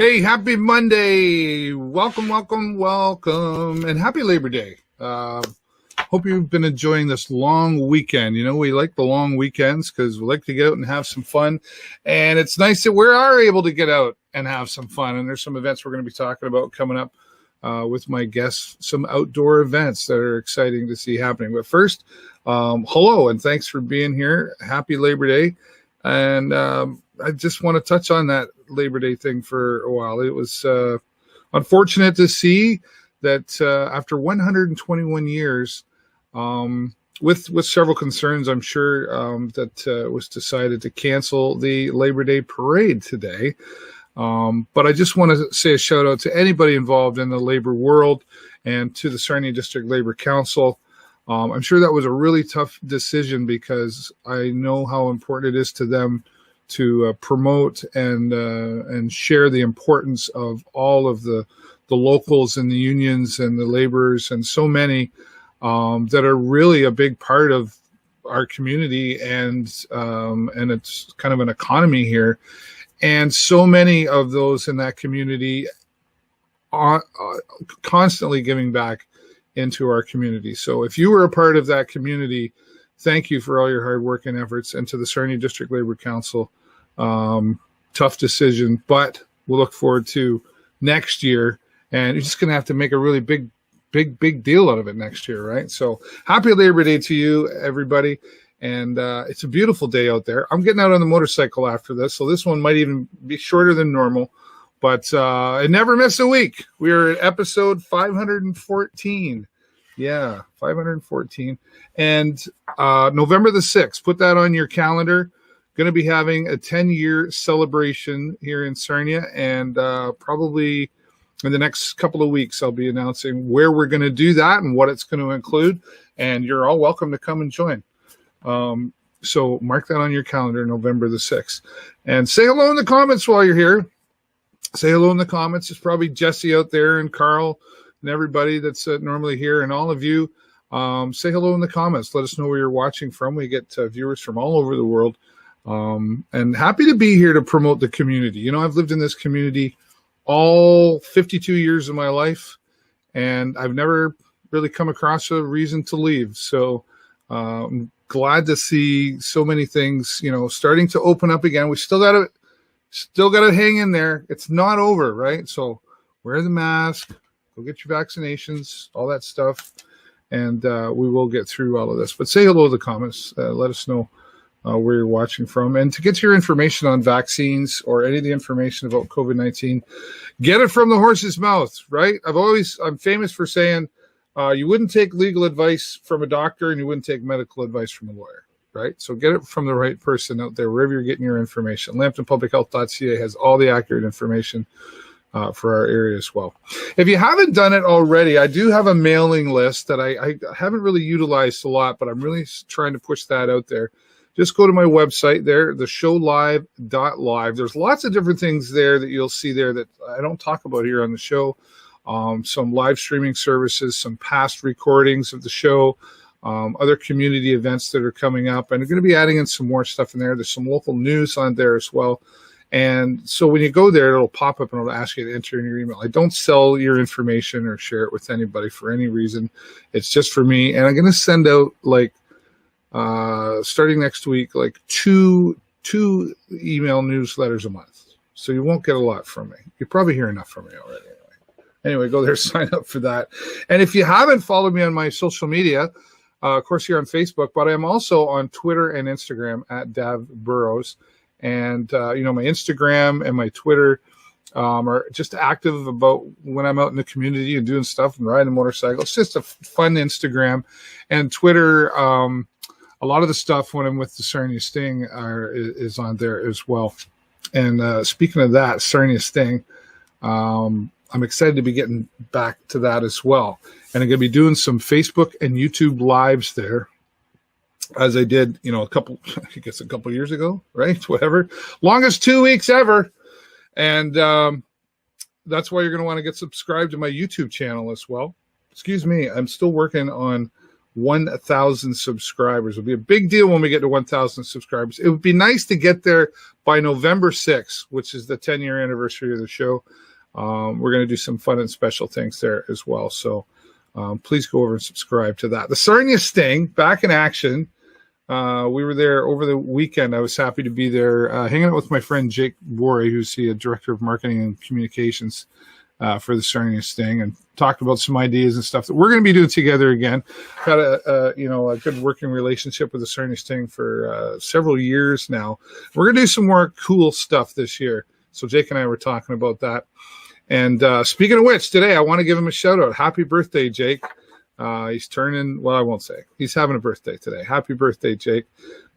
Hey, happy Monday. Welcome, and happy Labor Day. Hope you've been enjoying this long weekend. You know, we like the long weekends because we like to get out and have some fun. And it's nice that we are able to get out and have some fun. And there's some events we're going to be talking about coming up with my guests, some outdoor events that are exciting to see happening. But first, hello, and thanks for being here. Happy Labor Day. And I just want to touch on that Labor Day thing for a while. It was unfortunate to see that after 121 years, with several concerns, I'm sure, that was decided to cancel the Labor Day parade today. But I just want to say a shout out to anybody involved in the labor world and to the Sarnia District Labor Council. I'm sure that was a really tough decision because I know how important it is to them to promote and share the importance of all of the locals and the unions and the laborers and so many that are really a big part of our community and it's kind of an economy here. And so many of those in that community are constantly giving back into our community. So if you were a part of that community, thank you for all your hard work and efforts. And to the Sarnia District Labor Council, tough decision, but we'll look forward to next year. And you're just going to have to make a really big deal out of it next year, right? So happy Labor Day to you, everybody. And it's a beautiful day out there. I'm getting out on the motorcycle after this, so this one might even be shorter than normal. But I never miss a week. We are at episode 514. Yeah, 514. And November the 6th, put that on your calendar. Going to be having a 10-year celebration here in Sarnia. And probably in the next couple of weeks, I'll be announcing where we're going to do that and what it's going to include. And you're all welcome to come and join. So mark that on your calendar, November the 6th. And say hello in the comments while you're here. Say hello in the comments. It's probably Jesse out there and Carl and everybody that's normally here and all of you. Say hello in the comments. Let us know where you're watching from. We get viewers from all over the world. And happy to be here to promote the community. You know, I've lived in this community all 52 years of my life, and I've never really come across a reason to leave. So I'm glad to see so many things, you know, starting to open up again. We still got to hang in there. It's not over, right? So wear the mask, go get your vaccinations, all that stuff, and we will get through all of this. But say hello to the comments. Let us know where you're watching from. And to get your information on vaccines or any of the information about COVID-19, get it from the horse's mouth, right? I'm famous for saying, you wouldn't take legal advice from a doctor and you wouldn't take medical advice from a lawyer, right? So get it from the right person out there, wherever you're getting your information. LambtonPublicHealth.ca has all the accurate information for our area as well. If you haven't done it already, I do have a mailing list that I haven't really utilized a lot, but I'm really trying to push that out there. Just go to my website there, theshowlive.live. There's lots of different things there that you'll see there that I don't talk about here on the show. Some live streaming services, some past recordings of the show, other community events that are coming up. And I'm going to be adding in some more stuff in there. There's some local news on there as well. And so when you go there, it'll pop up and it'll ask you to enter in your email. I don't sell your information or share it with anybody for any reason. It's just for me. And I'm going to send out, like, starting next week, like two email newsletters a month. So you won't get a lot from me. You probably hear enough from me already. Anyway, go there, sign up for that. And if you haven't followed me on my social media, of course, here on Facebook, but I'm also on Twitter and Instagram at David Burrows. And, you know, my Instagram and my Twitter are just active about when I'm out in the community and doing stuff and riding a motorcycle. It's just a fun Instagram. And Twitter, a lot of the stuff when I'm with the Sarnia Sting is on there as well. And speaking of that, Sarnia Sting, I'm excited to be getting back to that as well. And I'm going to be doing some Facebook and YouTube lives there, as I did, you know, a couple years ago, right? Whatever. Longest 2 weeks ever. And that's why you're going to want to get subscribed to my YouTube channel as well. Excuse me. I'm still working on 1,000 subscribers. It'll be a big deal when we get to 1,000 subscribers. It would be nice to get there by November 6th, which is the 10-year anniversary of the show. We're going to do some fun and special things there as well. So please go over and subscribe to that. The Sarnia Sting, back in action. We were there over the weekend. I was happy to be there hanging out with my friend Jake Borey, who's the director of marketing and communications for the Sarnia Sting, and talked about some ideas and stuff that we're going to be doing together again. Had a good working relationship with the Sarnia Sting for several years now. We're going to do some more cool stuff this year. So Jake and I were talking about that. And speaking of which, today I want to give him a shout out. Happy birthday, Jake. He's turning, well, I won't say. He's having a birthday today. Happy birthday, Jake.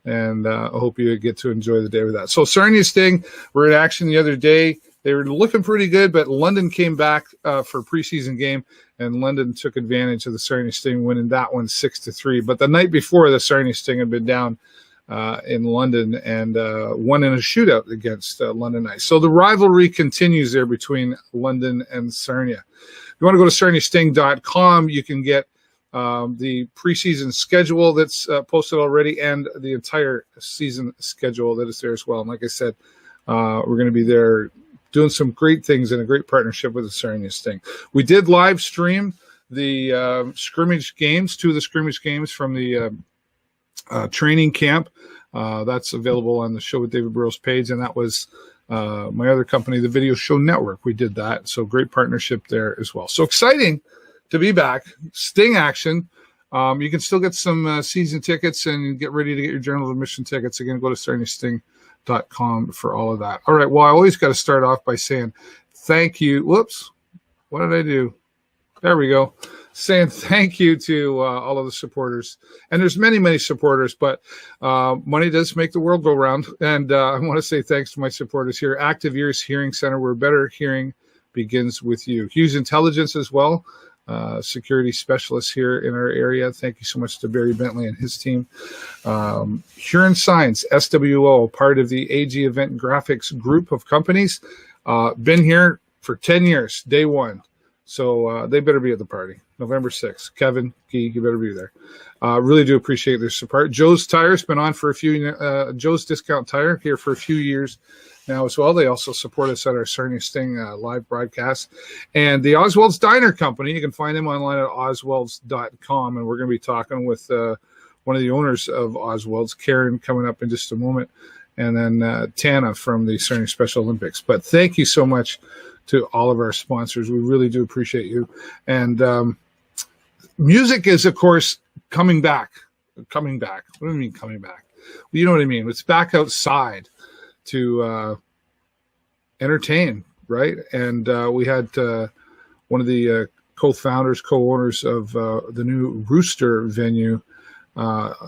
And I hope you get to enjoy the day with that. So Sarnia Sting were in action the other day. They were looking pretty good, but London came back for a preseason game, and London took advantage of the Sarnia Sting, winning that one 6-3. But the night before, the Sarnia Sting had been down in London and won in a shootout against London Ice. So the rivalry continues there between London and Sarnia. If you want to go to sarniasting.com, you can get the preseason schedule that's posted already and the entire season schedule that is there as well. And like I said, we're going to be there doing some great things in a great partnership with the Sarnia Sting. We did live stream the scrimmage games, 2 of the scrimmage games from the training camp. That's available on the Show with David Burrows page, and that was my other company, the Video Show Network. We did that, so great partnership there as well. So exciting to be back. Sting action. You can still get some season tickets and get ready to get your general admission tickets. Again, go to sarniasting.com for all of that. All right, well, I always got to start off by saying thank you. Whoops, what did I do? There we go. Saying thank you to all of the supporters. And there's many, many supporters, but money does make the world go round. And I want to say thanks to my supporters here. Active Ears Hearing Center, where better hearing begins with you. Hughes Intelligence as well, security specialist here in our area. Thank you so much to Barry Bentley and his team. Huron Signs, SWO, part of the AG Event Graphics group of companies. Been here for 10 years, day one. So they better be at the party. November 6th. Kevin, Guy, you better be there. Really do appreciate their support. Joe's Tire's been on for a few, Joe's Discount Tire here for a few years now as well. They also support us at our Sarnia Sting live broadcast. And the Ozwelds Diner Company, you can find them online at ozwelds.com. And we're going to be talking with one of the owners of Ozwelds, Karen, coming up in just a moment. And then Tana from the Sarnia Special Olympics. But thank you so much to all of our sponsors. We really do appreciate you. And music is, of course, coming back. Coming back. What do you mean coming back? Well, you know what I mean. It's back outside to entertain, right? And we had one of the co-founders, co-owners of the new Rooster venue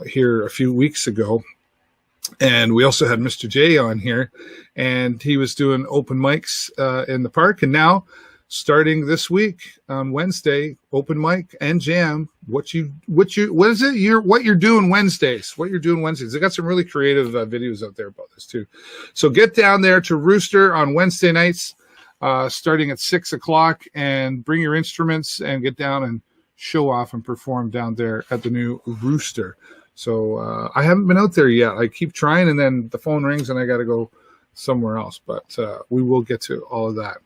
here a few weeks ago. And we also had Mr. J on here, and he was doing open mics in the park. And now, starting this week on Wednesday, open mic and jam. What you're doing Wednesdays? What you're doing Wednesdays? They got some really creative videos out there about this too. So get down there to Rooster on Wednesday nights, starting at 6:00, and bring your instruments and get down and show off and perform down there at the new Rooster. So I haven't been out there yet. I keep trying, and then the phone rings, and I got to go somewhere else. But we will get to all of that.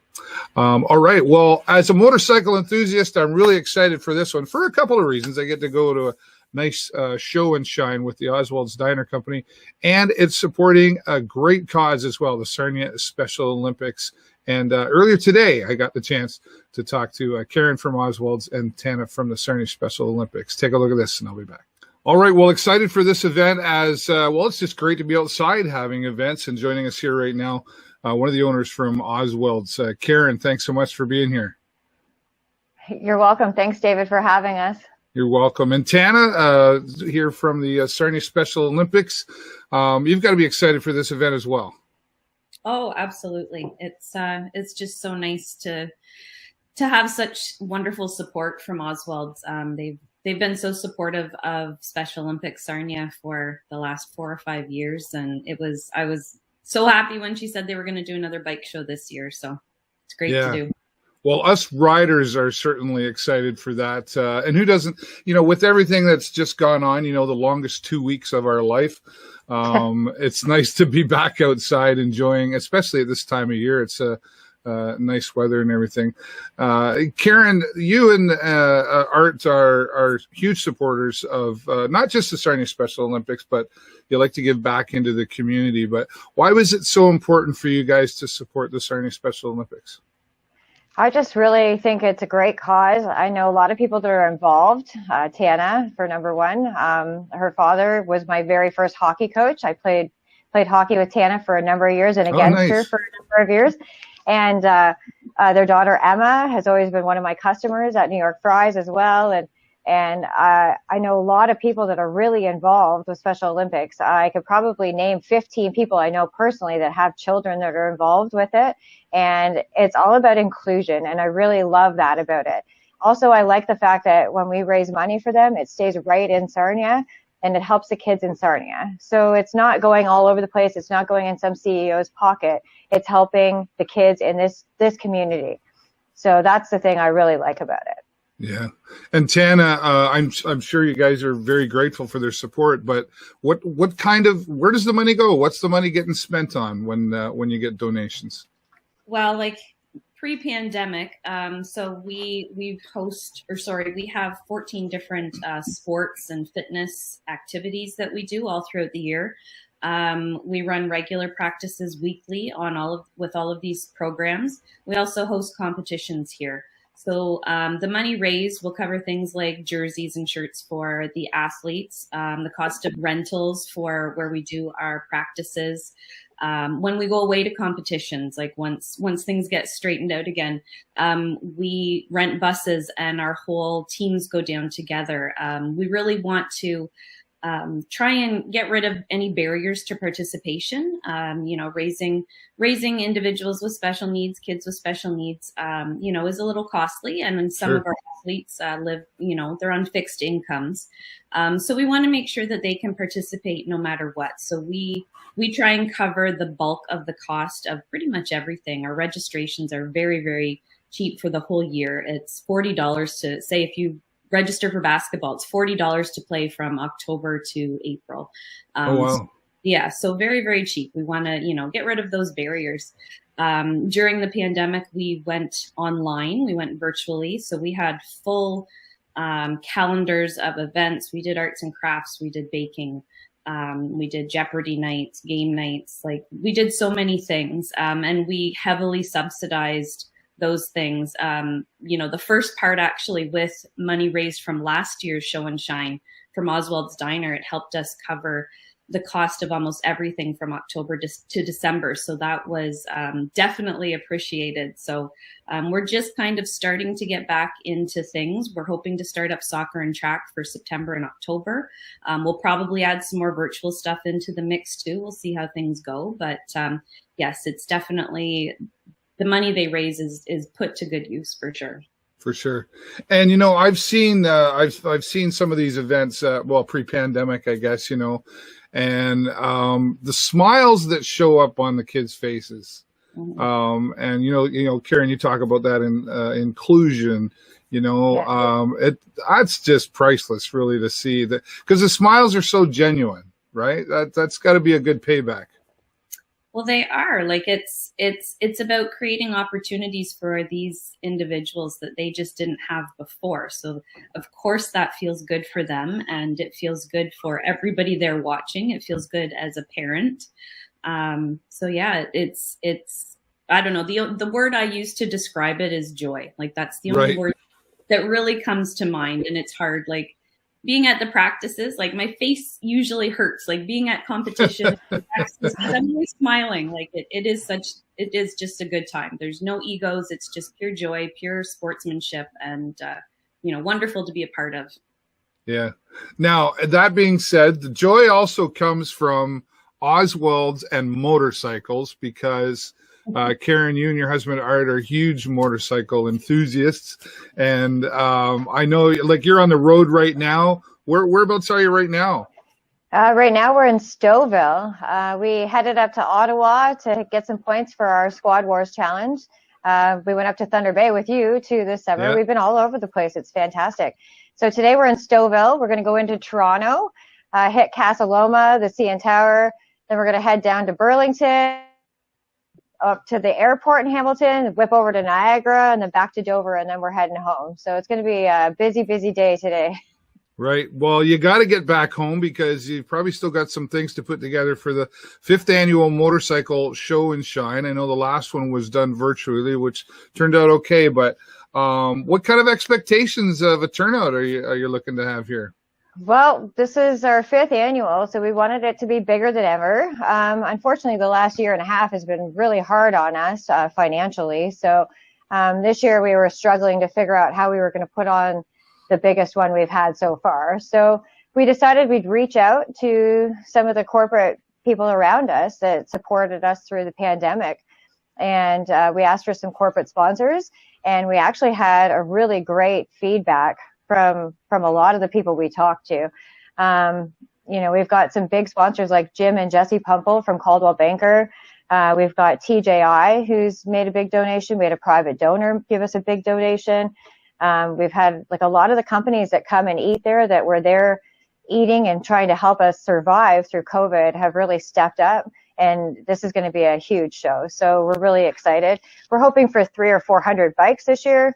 All right. Well, as a motorcycle enthusiast, I'm really excited for this one for a couple of reasons. I get to go to a nice show and shine with the Ozwelds Diner Company, and it's supporting a great cause as well, the Sarnia Special Olympics. And earlier today, I got the chance to talk to Karen from Ozwelds and Tana from the Sarnia Special Olympics. Take a look at this, and I'll be back. All right, well, excited for this event as well. It's just great to be outside having events, and joining us here right now, one of the owners from Ozwelds, Karen. Thanks so much for being here. You're welcome. Thanks, David, for having us. You're welcome. And Tana, here from the Sarnia Special Olympics. You've got to be excited for this event as well. Oh, absolutely. It's just so nice to have such wonderful support from Ozwelds. They've been so supportive of Special Olympics Sarnia for the last 4 or 5 years. And I was so happy when she said they were going to do another bike show this year. So it's great to do. Well, us riders are certainly excited for that. And who doesn't, with everything that's just gone on, the longest 2 weeks of our life, it's nice to be back outside enjoying, especially at this time of year. It's nice weather and everything. Karen, you and Art are huge supporters of not just the Sarnia Special Olympics, but you like to give back into the community. But why was it so important for you guys to support the Sarnia Special Olympics? I just really think it's a great cause. I know a lot of people that are involved. Tana, for number one. Her father was my very first hockey coach. I played hockey with Tana for a number of years and against her for a number of years. And their daughter, Emma, has always been one of my customers at New York Fries as well. And I know a lot of people that are really involved with Special Olympics. I could probably name 15 people I know personally that have children that are involved with it. And it's all about inclusion. And I really love that about it. Also, I like the fact that when we raise money for them, it stays right in Sarnia and it helps the kids in Sarnia. So it's not going all over the place. It's not going in some CEO's pocket. It's helping the kids in this community. So that's the thing I really like about it. Yeah. And Tana, I'm sure you guys are very grateful for their support, but where does the money go? What's the money getting spent on when you get donations? Well, like pre-pandemic, so we have 14 different sports and fitness activities that we do all throughout the year. We run regular practices weekly with all of these programs. We also host competitions here. So the money raised will cover things like jerseys and shirts for the athletes, the cost of rentals for where we do our practices. When we go away to competitions, like once things get straightened out again, we rent buses and our whole teams go down together. We really want to try and get rid of any barriers to participation. Raising individuals with special needs, kids with special needs, is a little costly. And then some of our athletes live, they're on fixed incomes. So we want to make sure that they can participate no matter what. So we try and cover the bulk of the cost of pretty much everything. Our registrations are very, very cheap for the whole year. It's $40 to say if you register for basketball, it's $40 to play from October to April. Oh, wow. Yeah, so very, very cheap. We want to, get rid of those barriers. During the pandemic, we went online, we went virtually. So we had full calendars of events. We did arts and crafts, we did baking, we did Jeopardy nights, game nights. Like we did so many things, and we heavily subsidized those things. The first part actually with money raised from last year's show and shine from Ozwelds Diner, it helped us cover the cost of almost everything from October to December. So that was definitely appreciated. So we're just kind of starting to get back into things. We're hoping to start up soccer and track for September and October. We'll probably add some more virtual stuff into the mix too. We'll see how things go. But yes, it's definitely the money they raise is put to good use for sure. For sure. And, I've seen some of these events, pre-pandemic, I guess, and the smiles that show up on the kids' faces. Mm-hmm. And, Karen, you talk about that in inclusion, that's just priceless really to see that, because the smiles are so genuine, right? That's got to be a good payback. Well, they are. Like it's about creating opportunities for these individuals that they just didn't have before. So of course that feels good for them, and it feels good for everybody there watching. It feels good as a parent. So yeah, it's I don't know, the word I use to describe it is joy. Like that's the only word that really comes to mind, and it's hard. Like being at the practices, like my face usually hurts, like being at competition, but I'm always smiling. Like it is just a good time. There's no egos. It's just pure joy, pure sportsmanship, and, wonderful to be a part of. Yeah. Now, that being said, the joy also comes from Ozwelds and motorcycles, because Karen, you and your husband Art are huge motorcycle enthusiasts, and I know, like, you're on the road right now. Whereabouts are you right now? Right now we're in Stouffville. We headed up to Ottawa to get some points for our Squad Wars challenge, We went up to Thunder Bay with you too this summer. Yeah. We've been all over the place. It's fantastic. So today we're in Stouffville. We're going to go into Toronto, hit Casa Loma, the CN Tower. Then we're going to head down to Burlington, up to the airport in Hamilton, whip over to Niagara, and then back to Dover, and then we're heading home. So it's going to be a busy, busy day today. Right. Well, you got to get back home because you've probably still got some things to put together for the 5th annual motorcycle show and shine. I know the last one was done virtually, which turned out okay. But what kind of expectations of a turnout are you looking to have here? Well, this is our 5th annual, so we wanted it to be bigger than ever. Unfortunately, the last year and a half has been really hard on us financially. So this year we were struggling to figure out how we were going to put on the biggest one we've had so far. So we decided we'd reach out to some of the corporate people around us that supported us through the pandemic. And we asked for some corporate sponsors, and we actually had a really great feedback from a lot of the people we talked to. We've got some big sponsors like Jim and Jesse Pumple from Caldwell Banker. We've got TJI, who's made a big donation. We had a private donor give us a big donation. We've had like a lot of the companies that come and eat there that were there eating and trying to help us survive through COVID have really stepped up. And this is going to be a huge show. So we're really excited. We're hoping for 300 or 400 bikes this year.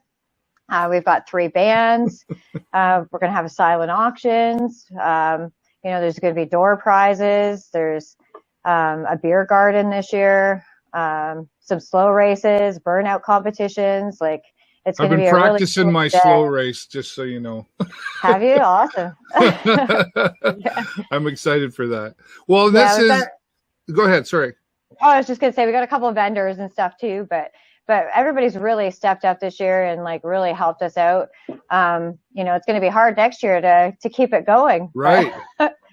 We've got 3 bands. We're going to have a silent auctions. There's going to be door prizes. There's a beer garden this year. Some slow races, burnout competitions. It's going to be a really cool day. I've been practicing my slow race, just so you know. Have you? Awesome. I'm excited for that. Well, go ahead. Sorry. Oh, I was just going to say, we got a couple of vendors and stuff too, but everybody's really stepped up this year and really helped us out. It's going to be hard next year to keep it going. Right.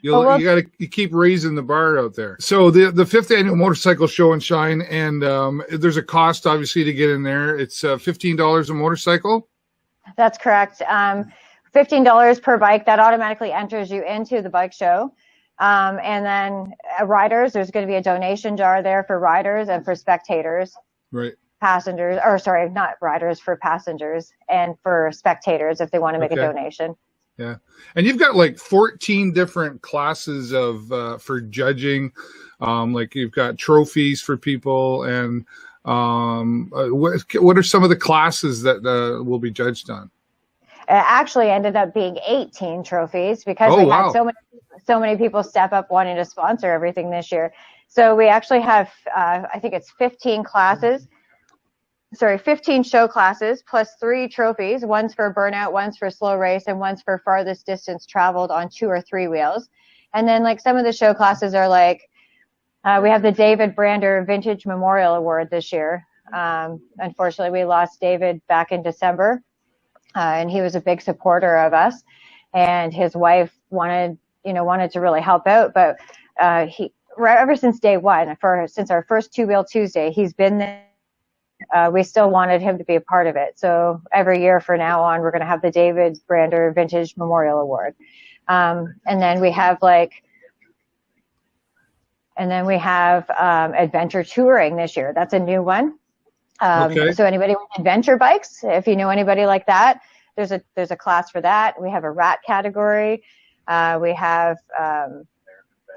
You keep raising the bar out there. So the 5th annual motorcycle show and shine, and there's a cost obviously to get in there. It's $15 a motorcycle. That's correct. $15 per bike. That automatically enters you into the bike show. And then riders, there's going to be a donation jar there for riders and for spectators. Right. Passengers, or sorry, not riders, for passengers and for spectators if they want to make a donation. Yeah. And you've got 14 different classes of for judging. You've got trophies for people, and what are some of the classes that will be judged on? It actually ended up being 18 trophies because we had so many people step up wanting to sponsor everything this year. So we actually have, I think it's 15 show classes plus 3 trophies. One's for burnout, one's for slow race, and one's for farthest distance traveled on 2 or 3 wheels. And then some of the show classes are we have the David Brander Vintage Memorial Award this year. Unfortunately, we lost David back in December, and he was a big supporter of us. And his wife wanted to really help out, but ever since day one, since our first 2-Wheel Tuesday, he's been there. We still wanted him to be a part of it. So every year from now on, we're going to have the David Brander Vintage Memorial Award. And then we have adventure touring this year. That's a new one. So anybody with adventure bikes, if you know anybody like that, there's a class for that. We have a rat category. We have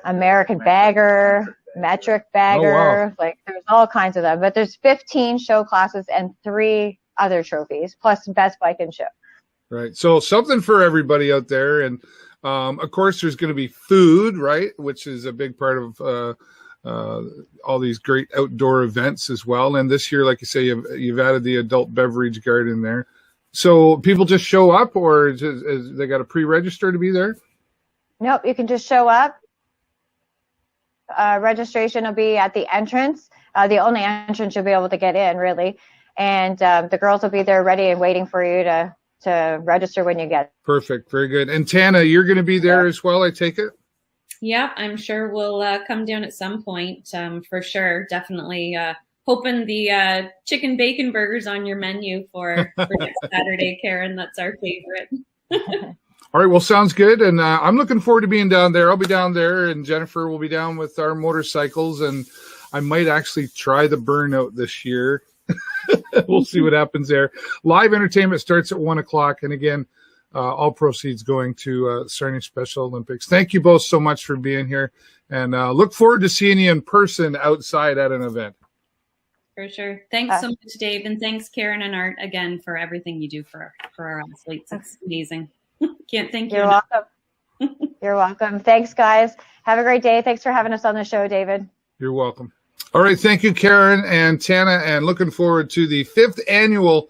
American bagger, metric bagger, there's all kinds of them, but there's 15 show classes and 3 other trophies plus best bike and show. Right. So something for everybody out there. And of course there's going to be food, right, which is a big part of all these great outdoor events as well. And this year, like you say, you've added the adult beverage garden there. So people just show up, or is they got to pre-register to be there? Nope, you can just show up. Registration will be at the entrance, the only entrance you'll be able to get in, really. And the girls will be there ready and waiting for you to register when you get. Perfect. Very good. And Tana, you're going to be there as well, I take it? Yeah, I'm sure we'll come down at some point, for sure. Definitely hoping the chicken bacon burgers on your menu for next Saturday, Karen. That's our favorite. All right, well, sounds good. And I'm looking forward to being down there. I'll be down there, and Jennifer will be down with our motorcycles, and I might actually try the burnout this year. We'll see what happens there. Live entertainment starts at 1:00. And again, all proceeds going to Sarnia Special Olympics. Thank you both so much for being here. And look forward to seeing you in person outside at an event. For sure. Thanks so much, Dave. And thanks, Karen and Art, again, for everything you do for our athletes. It's amazing. Can't thank you. You're welcome. You're welcome. Thanks, guys. Have a great day. Thanks for having us on the show, David. You're welcome. All right. Thank you, Karen and Tana. And looking forward to the 5th annual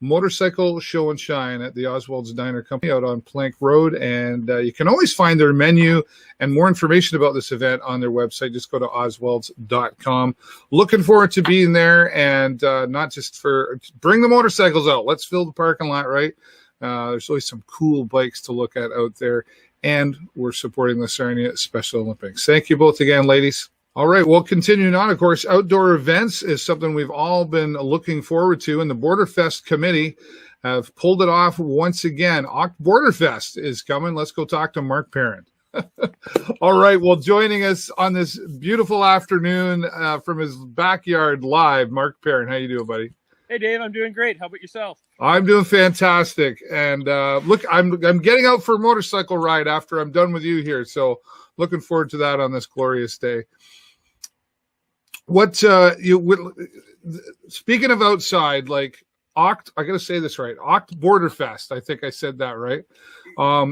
Motorcycle Show and Shine at the Ozwelds Diner Company out on Plank Road. And you can always find their menu and more information about this event on their website. Just go to ozwelds.com. Looking forward to being there, and not just for bring the motorcycles out. Let's fill the parking lot, right? There's always some cool bikes to look at out there. And we're supporting the Sarnia Special Olympics. Thank you both again, ladies. All right, well, continuing on, of course, outdoor events is something we've all been looking forward to, and the Borderfest committee have pulled it off once again. Oktborderfest is coming. Let's go talk to Mark Perrin. All right, well, joining us on this beautiful afternoon from his backyard live, Mark Perrin. How you doing, buddy? Hey, Dave, I'm doing great. How about yourself? I'm doing fantastic. And look, I'm getting out for a motorcycle ride after I'm done with you here, so looking forward to that on this glorious day. What speaking of outside, like I gotta say this right, Oktborderfest. I think I said that right.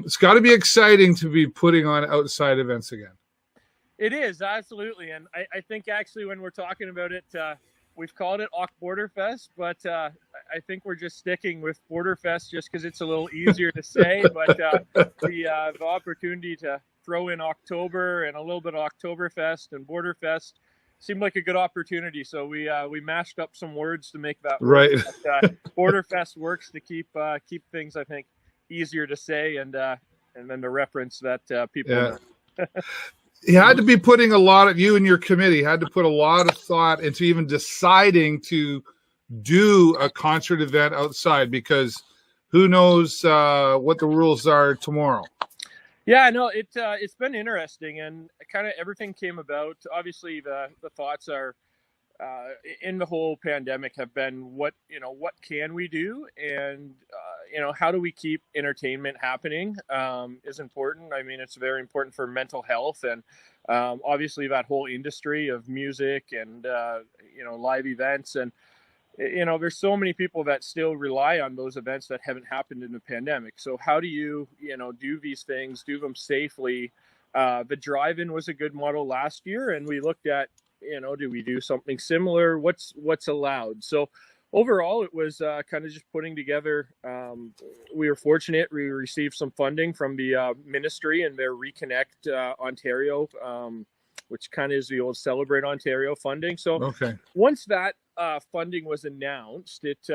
It's got to be exciting to be putting on outside events again. It is, absolutely, and I think actually when we're talking about it, we've called it Oktborderfest, but I think we're just sticking with Borderfest just because it's a little easier to say. But the opportunity to throw in October and a little bit of Oktoberfest and Borderfest seemed like a good opportunity, so we mashed up some words to make that work. Right. But, Borderfest works to keep things, I think, easier to say, and then the reference that people know. You had to be putting you and your committee had to put a lot of thought into even deciding to do a concert event outside, because who knows what the rules are tomorrow. Yeah, no, it's been interesting, and kind of everything came about. Obviously, the thoughts are in the whole pandemic have been what can we do, and how do we keep entertainment happening is important. I mean, it's very important for mental health, and obviously that whole industry of music and live events, and there's so many people that still rely on those events that haven't happened in the pandemic. So how do you, do these things, do them safely? The drive-in was a good model last year, and we looked at, do we do something similar? What's allowed? So overall, it was kind of just putting together. We were fortunate. We received some funding from the ministry and their Reconnect Ontario, which kind of is the old Celebrate Ontario funding. So once that funding was announced, it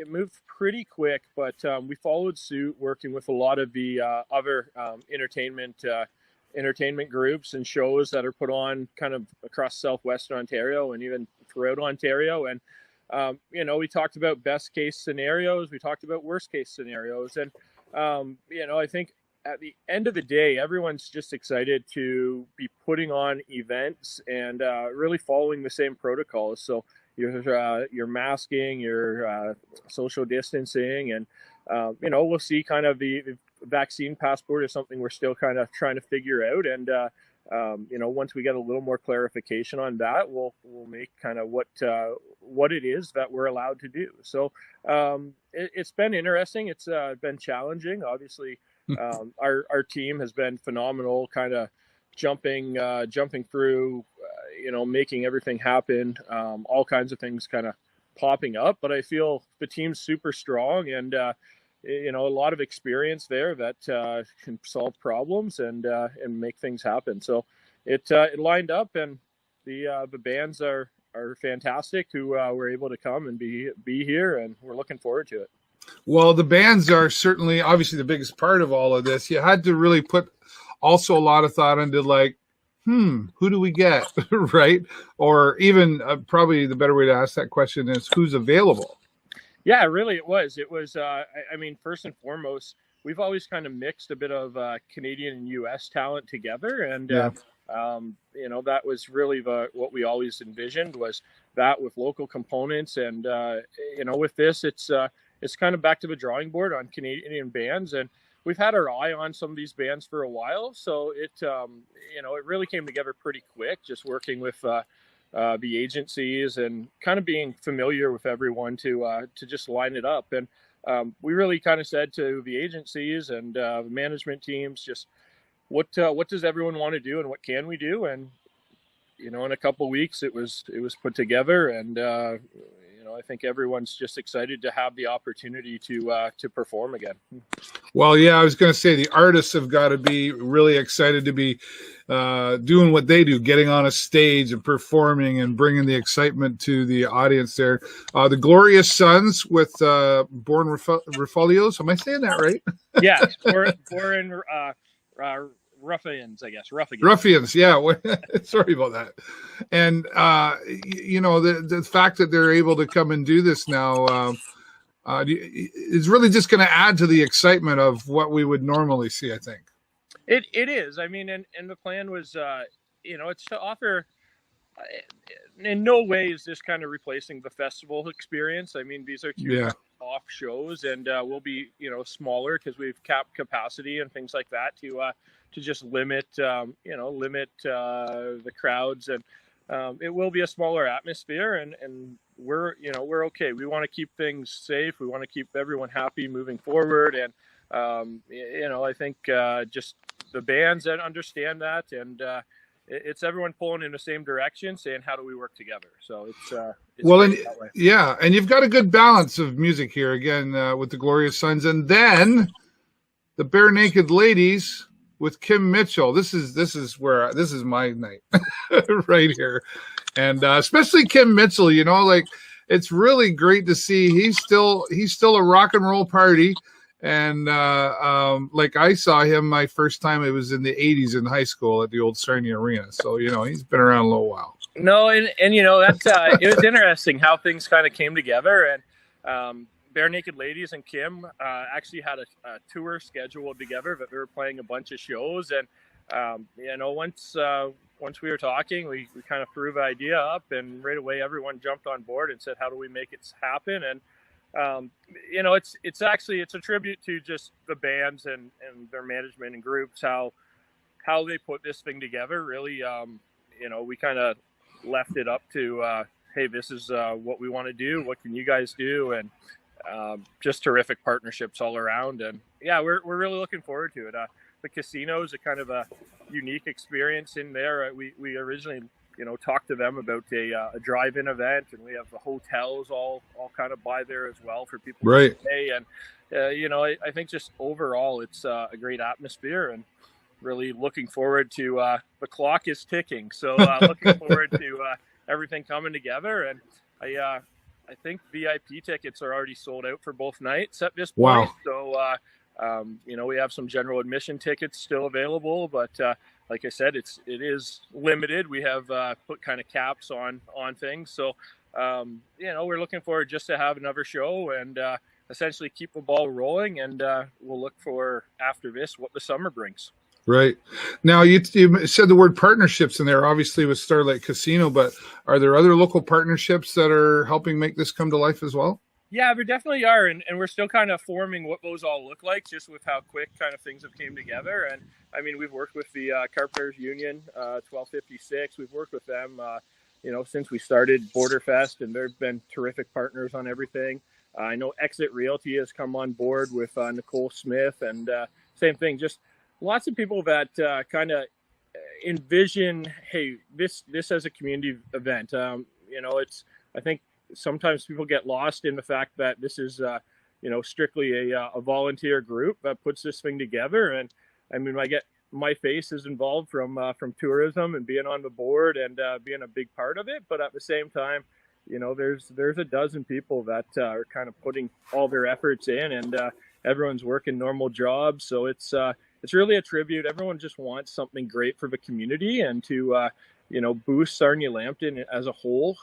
moved pretty quick, but we followed suit, working with a lot of the other entertainment groups and shows that are put on kind of across southwestern Ontario and even throughout Ontario. And we talked about best case scenarios, we talked about worst case scenarios, and I think at the end of the day, everyone's just excited to be putting on events and really following the same protocols. So your masking, your social distancing, and we'll see. Kind of the vaccine passport is something we're still kind of trying to figure out, and once we get a little more clarification on that, we'll make kind of what it is that we're allowed to do. So it's been interesting. It's been challenging. Obviously, our team has been phenomenal, kind of jumping through, making everything happen. All kinds of things kind of popping up, but I feel the team's super strong, and a lot of experience there that can solve problems and make things happen. So it lined up, and the bands are fantastic who were able to come and be here, and we're looking forward to it. Well, the bands are certainly obviously the biggest part of all of this. You had to really put also a lot of thought into who do we get, right? Or even probably the better way to ask that question is who's available. Yeah, really, it was. I mean, first and foremost, we've always kind of mixed a bit of Canadian and U.S. talent together, and That was really what we always envisioned, was that with local components. And, with this, it's kind of back to the drawing board on Canadian bands. And we've had our eye on some of these bands for a while. So it really came together pretty quick, just working with the agencies and kind of being familiar with everyone to just line it up. And we really kind of said to the agencies and the management teams, just what does everyone want to do and what can we do? And in a couple of weeks it was put together, and I think everyone's just excited to have the opportunity to perform again. Well, yeah, I was going to say the artists have got to be really excited to be doing what they do, getting on a stage and performing and bringing the excitement to the audience there. The Glorious Sons with Born Ruffians. Am I saying that right? Yeah, Born Ruffians, I guess. Ruffians, yeah. Sorry about that. And, the fact that they're able to come and do this now is really just going to add to the excitement of what we would normally see, I think. It is. I mean, and the plan was, it's to offer, in no way is this kind of replacing the festival experience. I mean, these are two off shows, and we'll be, smaller because we've capped capacity and things like that to just limit the crowds, and it will be a smaller atmosphere, and we're okay. We want to keep things safe. We want to keep everyone happy moving forward. And, I think just the bands that understand that, and it's everyone pulling in the same direction, saying, how do we work together? So it's well, and and you've got a good balance of music here again with the Glorious Sons, and then the BareNaked ladies with Kim Mitchell. This is my night right here. And especially Kim Mitchell, it's really great to see he's still a rock and roll party. And I saw him my first time, it was in the 80s in high school at the old Sarnia Arena. So, he's been around a little while. No, and that's it was interesting how things kind of came together. And BareNaked Ladies and Kim actually had a tour scheduled together that we were playing a bunch of shows. And, once we were talking, we kind of threw the idea up, and right away everyone jumped on board and said, how do we make it happen? And, it's a tribute to just the bands and their management and groups, how they put this thing together. Really, we kind of left it up to, hey, this is what we want to do. What can you guys do? And just terrific partnerships all around. And yeah, we're really looking forward to it. The casino is a kind of a unique experience in there. We originally, talked to them about a drive-in event, and we have the hotels all kind of by there as well for people to stay. And I think just overall it's a great atmosphere, and really looking forward to the clock is ticking. So looking forward to everything coming together. And I think VIP tickets are already sold out for both nights at this point. Wow. So, we have some general admission tickets still available, but like I said, it is limited. We have put kind of caps on things. So, we're looking forward just to have another show and essentially keep the ball rolling. And we'll look for, after this, what the summer brings. Right. Now, you said the word partnerships in there, obviously with Starlight Casino, but are there other local partnerships that are helping make this come to life as well? Yeah, there definitely are. And we're still kind of forming what those all look like, just with how quick kind of things have came together. And I mean, we've worked with the Carpenters Union, 1256. We've worked with them, since we started Borderfest, and they've been terrific partners on everything. I know Exit Realty has come on board with Nicole Smith, and same thing, just lots of people that kind of envision, hey, this as a community event. I think sometimes people get lost in the fact that this is, strictly a volunteer group that puts this thing together. And I mean, my face is involved from tourism and being on the board and being a big part of it. But at the same time, there's a dozen people that are kind of putting all their efforts in, and everyone's working normal jobs. So it's really a tribute. Everyone just wants something great for the community, and to, boost Sarnia Lambton as a whole,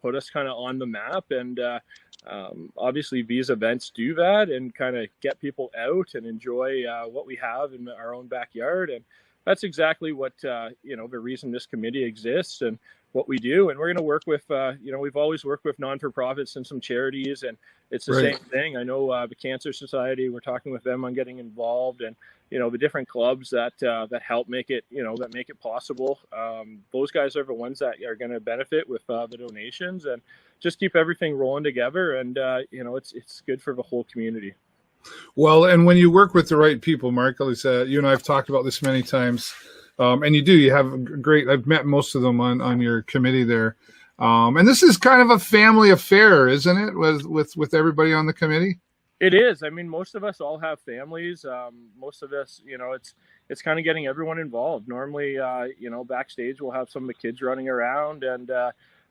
put us kind of on the map. And obviously these events do that and kind of get people out and enjoy what we have in our own backyard. And that's exactly what, the reason this committee exists and what we do. And we're going to work with, we've always worked with non-for-profits and some charities, and it's the same thing. I know the Cancer Society, we're talking with them on getting involved, and, the different clubs that help make it, that make it possible. Those guys are the ones that are going to benefit with the donations, and just keep everything rolling together. And, it's good for the whole community. Well, and when you work with the right people, Mark, Lisa, you and I have talked about this many times, and you have great, I've met most of them on your committee there. And this is kind of a family affair, isn't it, with everybody on the committee? It is. I mean, most of us all have families. Most of us, it's kind of getting everyone involved. Normally, backstage we'll have some of the kids running around, and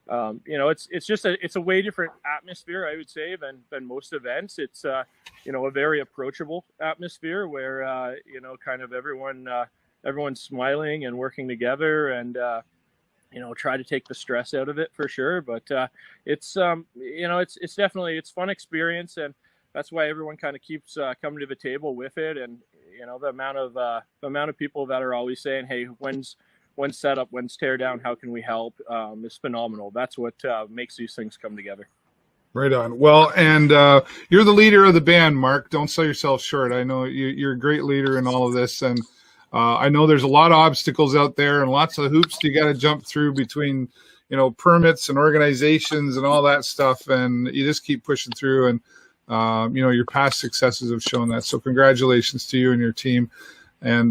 it's a way different atmosphere, I would say, than most events. It's a very approachable atmosphere where kind of everyone's smiling and working together, and try to take the stress out of it for sure. But it's definitely, it's fun experience, and that's why everyone kind of keeps coming to the table with it. And the amount of people that are always saying, hey, when's set up, when's tear down, how can we help, is phenomenal. That's what makes these things come together. Right on. Well, and you're the leader of the band, Mark. Don't sell yourself short. I know you're a great leader in all of this, and I know there's a lot of obstacles out there and lots of hoops you got to jump through between, permits and organizations and all that stuff, and you just keep pushing through. And your past successes have shown that. So congratulations to you and your team, and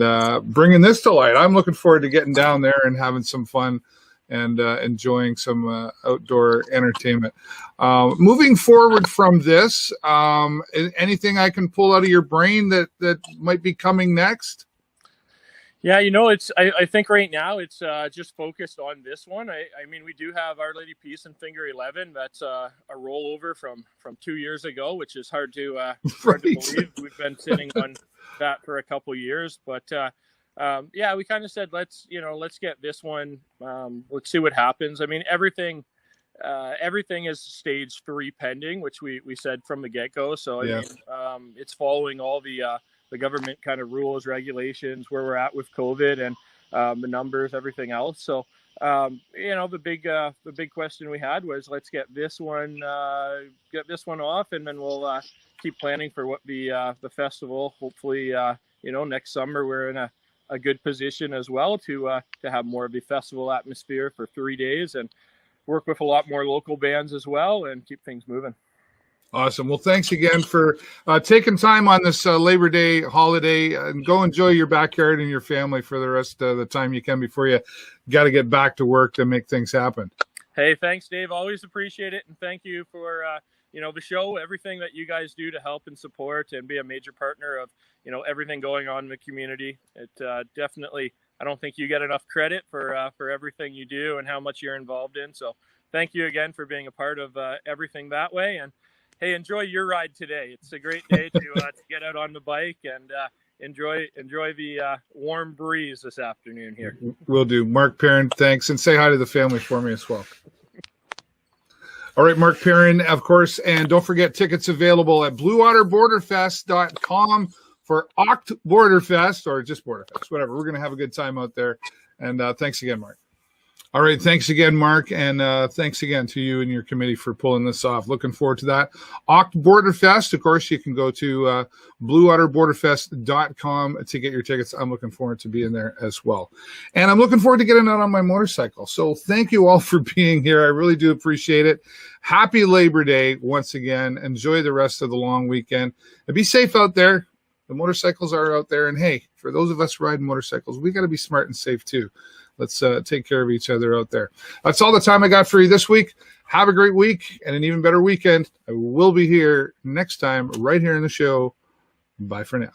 bringing this to light. I'm looking forward to getting down there and having some fun and enjoying some outdoor entertainment. Moving forward from this, anything I can pull out of your brain that might be coming next? Yeah, I think right now it's just focused on this one. I mean, we do have Our Lady Peace and Finger 11. That's a rollover from 2 years ago, which is hard to believe. We've been sitting on that for a couple years, but we kind of said let's get this one. Let's see what happens. I mean, everything is stage 3 pending, which we said from the get-go. So I mean, it's following all the government kind of rules, regulations, where we're at with COVID and the numbers, everything else. So, the big question we had was, let's get this one off, and then we'll keep planning for what the festival. Hopefully, next summer we're in a good position as well to have more of the festival atmosphere for 3 days, and work with a lot more local bands as well, and keep things moving. Awesome. Well, thanks again for taking time on this Labor Day holiday, and go enjoy your backyard and your family for the rest of the time you can before you got to get back to work to make things happen. Hey, thanks, Dave. Always appreciate it. And thank you for, the show, everything that you guys do to help and support and be a major partner of, everything going on in the community. It definitely, I don't think you get enough credit for everything you do and how much you're involved in. So thank you again for being a part of everything that way. And hey, enjoy your ride today. It's a great day to get out on the bike and enjoy the warm breeze this afternoon here. Will do. Mark Perrin, thanks. And say hi to the family for me as well. All right, Mark Perrin, of course. And don't forget, tickets available at BluewaterBorderfest.com for Oktborderfest, or just Borderfest, whatever. We're going to have a good time out there. And thanks again, Mark. All right. Thanks again, Mark. And thanks again to you and your committee for pulling this off. Looking forward to that. Oktborderfest, of course, you can go to BluewaterBorderfest.com to get your tickets. I'm looking forward to being there as well. And I'm looking forward to getting out on my motorcycle. So thank you all for being here. I really do appreciate it. Happy Labor Day once again. Enjoy the rest of the long weekend. And be safe out there. The motorcycles are out there. And, hey, for those of us riding motorcycles, we got to be smart and safe too. Let's take care of each other out there. That's all the time I got for you this week. Have a great week and an even better weekend. I will be here next time right here in the show. Bye for now.